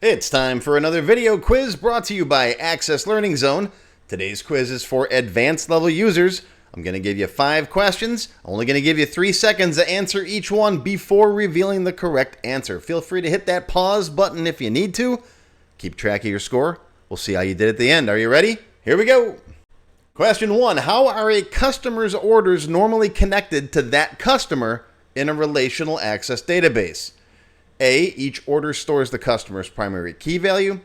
It's time for another video quiz brought to you by Access Learning Zone. Today's quiz is for advanced level users. I'm going to give you 5 questions. I'm only going to give you 3 seconds to answer each one before revealing the correct answer. Feel free to hit that pause button if you need to. Keep track of your score. We'll see how you did at the end. Are you ready? Here we go. Question 1. How are a customer's orders normally connected to that customer in a relational access database? A, each order stores the customer's primary key value.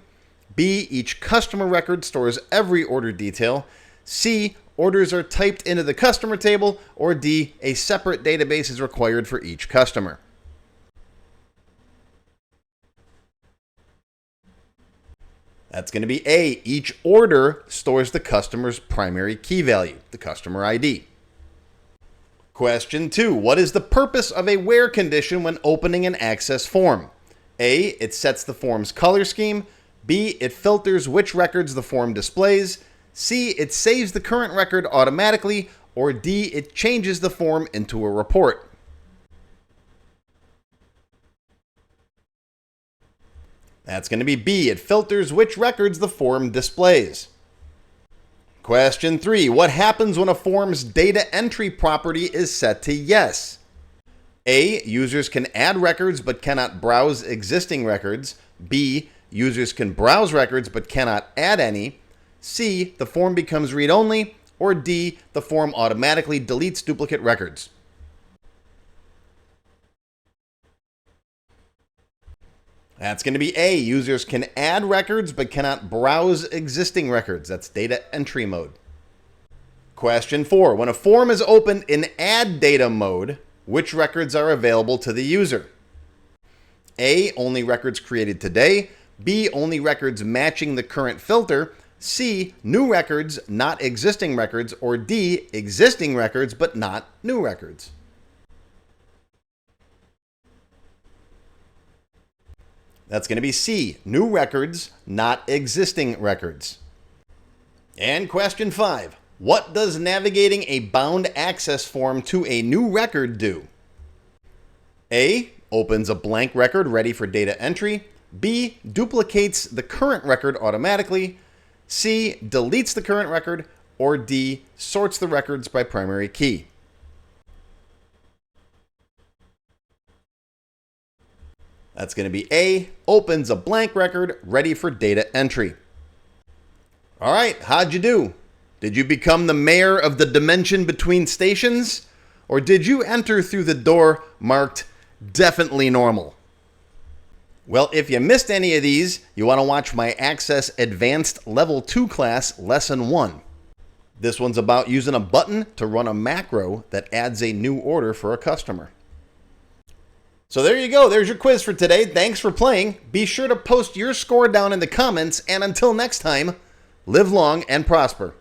B, each customer record stores every order detail. C, orders are typed into the customer table. Or D, a separate database is required for each customer. That's going to be A, each order stores the customer's primary key value, the customer ID. Question 2. What is the purpose of a where condition when opening an access form? A, it sets the form's color scheme. B, it filters which records the form displays. C, it saves the current record automatically. Or D, it changes the form into a report. That's going to be B, it filters which records the form displays. Question 3. What happens when a form's data entry property is set to yes? A, users can add records but cannot browse existing records. B, users can browse records but cannot add any. C, the form becomes read-only. Or D, the form automatically deletes duplicate records. That's going to be A, users can add records but cannot browse existing records. That's data entry mode. Question 4. When a form is opened in add data mode, which records are available to the user? A, only records created today. B, only records matching the current filter. C, new records, not existing records. Or D, existing records but not new records. That's going to be C, new records, not existing records. And question 5. What does navigating a bound access form to a new record do? A, opens a blank record ready for data entry. B, duplicates the current record automatically. C, deletes the current record. Or D, sorts the records by primary key. That's going to be A, opens a blank record ready for data entry. All right, how'd you do? Did you become the mayor of the dimension between stations? Or did you enter through the door marked definitely normal? Well, if you missed any of these, you want to watch my Access Advanced Level 2 class, Lesson 1. This one's about using a button to run a macro that adds a new order for a customer. So there you go. There's your quiz for today. Thanks for playing. Be sure to post your score down in the comments. And until next time, live long and prosper.